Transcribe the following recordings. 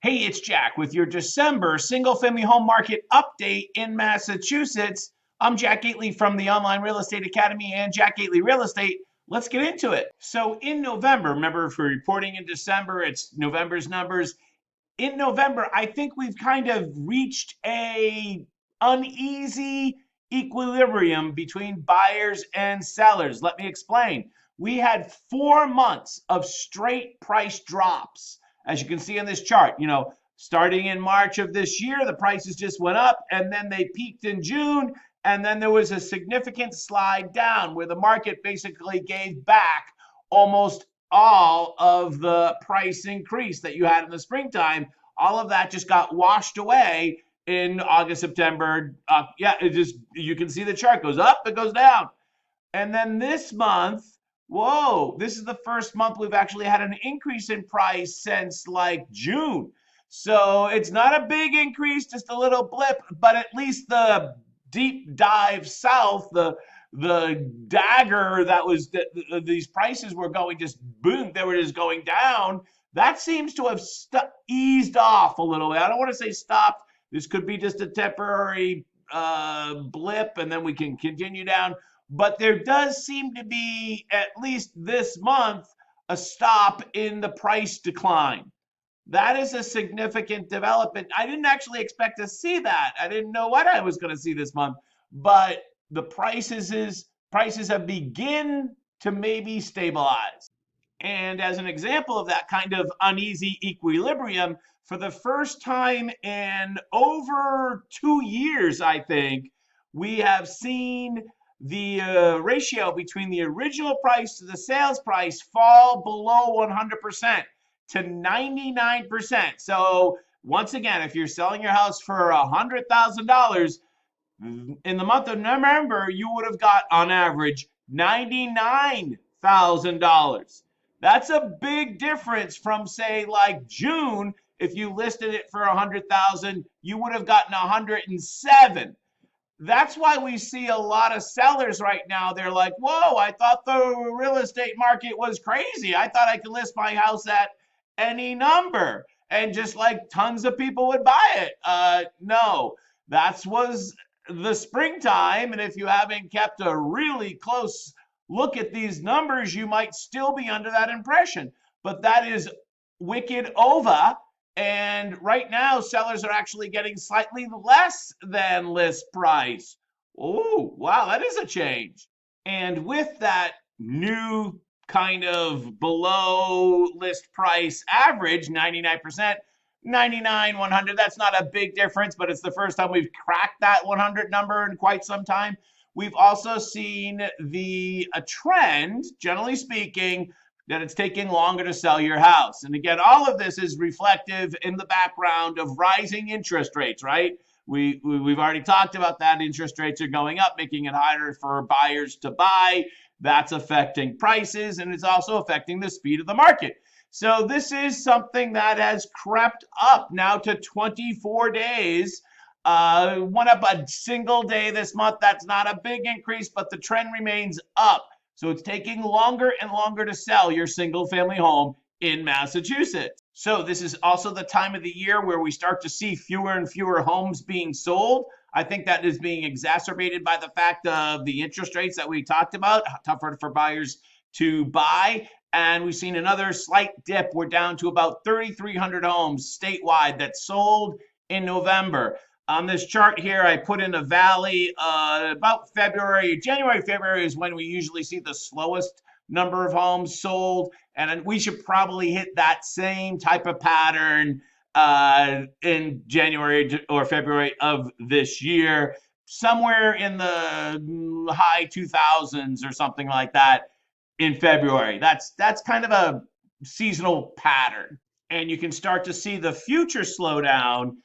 Hey, it's Jack with your December single family home market update in Massachusetts. I'm Jack Gately from the Online Real Estate Academy and Jack Gately Real Estate. Let's get into it. So, in November, remember for reporting in December, it's November's numbers. In November, I think we've kind of reached a uneasy equilibrium between buyers and sellers. Let me explain. We had 4 months of straight price drops. As you can see on this chart, starting in March of this year, the prices just went up and then they peaked in June. And then there was a significant slide down where the market basically gave back almost all of the price increase that you had in the springtime. All of that just got washed away in August, September. You can see the chart goes up, it goes down. And then this month, whoa, this is the first month we've actually had an increase in price since like June. So it's not a big increase, just a little blip, but at least the deep dive south, the dagger that was these prices were going just boom, they were just going down. That seems to have eased off a little bit. I don't want to say stopped. This could be just a temporary blip, and then we can continue down. But there does seem to be, at least this month, a stop in the price decline. That is a significant development. I didn't actually expect to see that. I didn't know what I was going to see this month, but the prices have begun to maybe stabilize. And as an example of that kind of uneasy equilibrium, for the first time in over 2 years, I think, we have seen the ratio between the original price to the sales price fall below 100% to 99%. So once again, if you're selling your house for $100,000, in the month of November, you would have got on average $99,000. That's a big difference from, say, like June. If you listed it for 100,000, you would have gotten 107. That's why we see a lot of sellers right now. They're like, whoa, I thought the real estate market was crazy. I thought I could list my house at any number and just like tons of people would buy it. No, that was the springtime. And if you haven't kept a really close look at these numbers, you might still be under that impression. But that is wicked over. And right now, sellers are actually getting slightly less than list price. Oh, wow, that is a change. And with that new kind of below list price average, 99%, 99, 100, that's not a big difference, but it's the first time we've cracked that 100 number in quite some time. We've also seen a trend, generally speaking, that it's taking longer to sell your house. And again, all of this is reflective in the background of rising interest rates, right? We've already talked about that. Interest rates are going up, making it harder for buyers to buy. That's affecting prices, and it's also affecting the speed of the market. So this is something that has crept up now to 24 days. Went up a single day this month. That's not a big increase, but the trend remains up. So it's taking longer and longer to sell your single family home in Massachusetts. So this is also the time of the year where we start to see fewer and fewer homes being sold. I think that is being exacerbated by the fact of the interest rates that we talked about, tougher for buyers to buy. And we've seen another slight dip. We're down to about 3,300 homes statewide that sold in November. On this chart here, I put in a valley about January, February is when we usually see the slowest number of homes sold. And we should probably hit that same type of pattern in January or February of this year, somewhere in the high 2000s or something like that in February. That's kind of a seasonal pattern. And you can start to see the future slowdown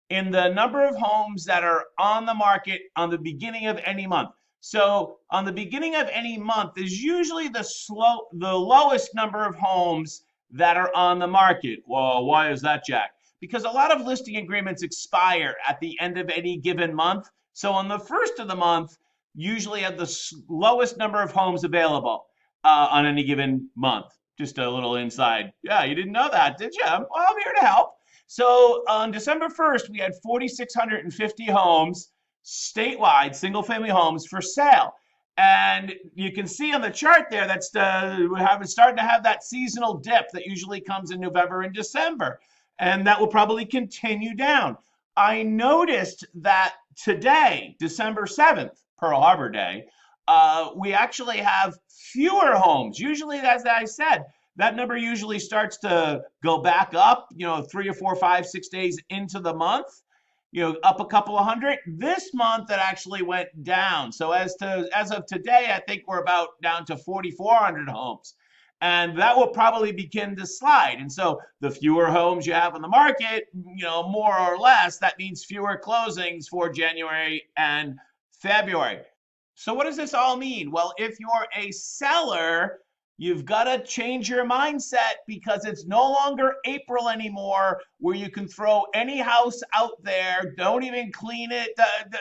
in the number of homes that are on the market on the beginning of any month. So on the beginning of any month is usually the lowest number of homes that are on the market. Well, why is that, Jack? Because a lot of listing agreements expire at the end of any given month. So on the first of the month, usually have the lowest number of homes available on any given month. Just a little inside. Yeah, you didn't know that, did you? Well, I'm here to help. So on December 1st, we had 4,650 homes statewide, single family homes for sale. And you can see on the chart there that's we're starting to have that seasonal dip that usually comes in November and December. And that will probably continue down. I noticed that today, December 7th, Pearl Harbor Day, we actually have fewer homes. Usually, as I said, that number usually starts to go back up, 3 or 4, 5, 6 days into the month, up a couple of hundred. This month it actually went down. So as of today, I think we're about down to 4,400 homes. And that will probably begin to slide. And so the fewer homes you have on the market, more or less, that means fewer closings for January and February. So what does this all mean? Well, if you're a seller, you've got to change your mindset because it's no longer April anymore where you can throw any house out there, don't even clean it.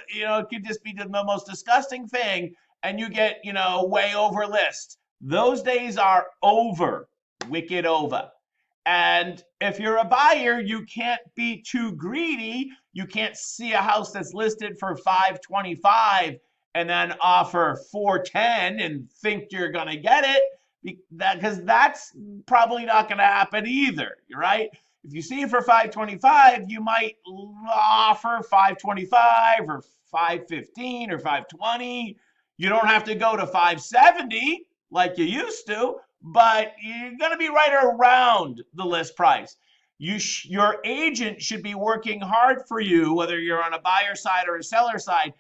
It could just be the most disgusting thing and you get, way over list. Those days are over, wicked over. And if you're a buyer, you can't be too greedy. You can't see a house that's listed for 525 and then offer 410 and think you're going to get it, because that's probably not going to happen either, right? If you see it for 525, you might offer 525 or 515 or 520. You don't have to go to 570 like you used to, but you're going to be right around the list price. Your agent should be working hard for you, whether you're on a buyer side or a seller side,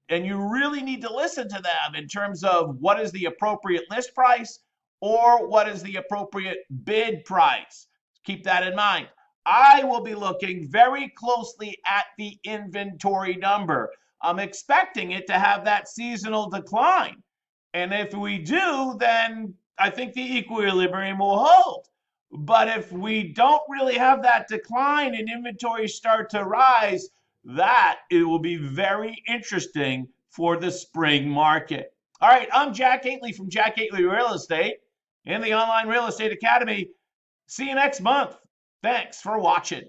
and you really need to listen to them in terms of what is the appropriate list price or what is the appropriate bid price. Keep that in mind. I will be looking very closely at the inventory number. I'm expecting it to have that seasonal decline. And if we do, then I think the equilibrium will hold. But if we don't really have that decline and inventories start to rise, that it will be very interesting for the spring market. All right, I'm Jack Gately from Jack Gately Real Estate and the Online Real Estate Academy. See you next month. Thanks for watching.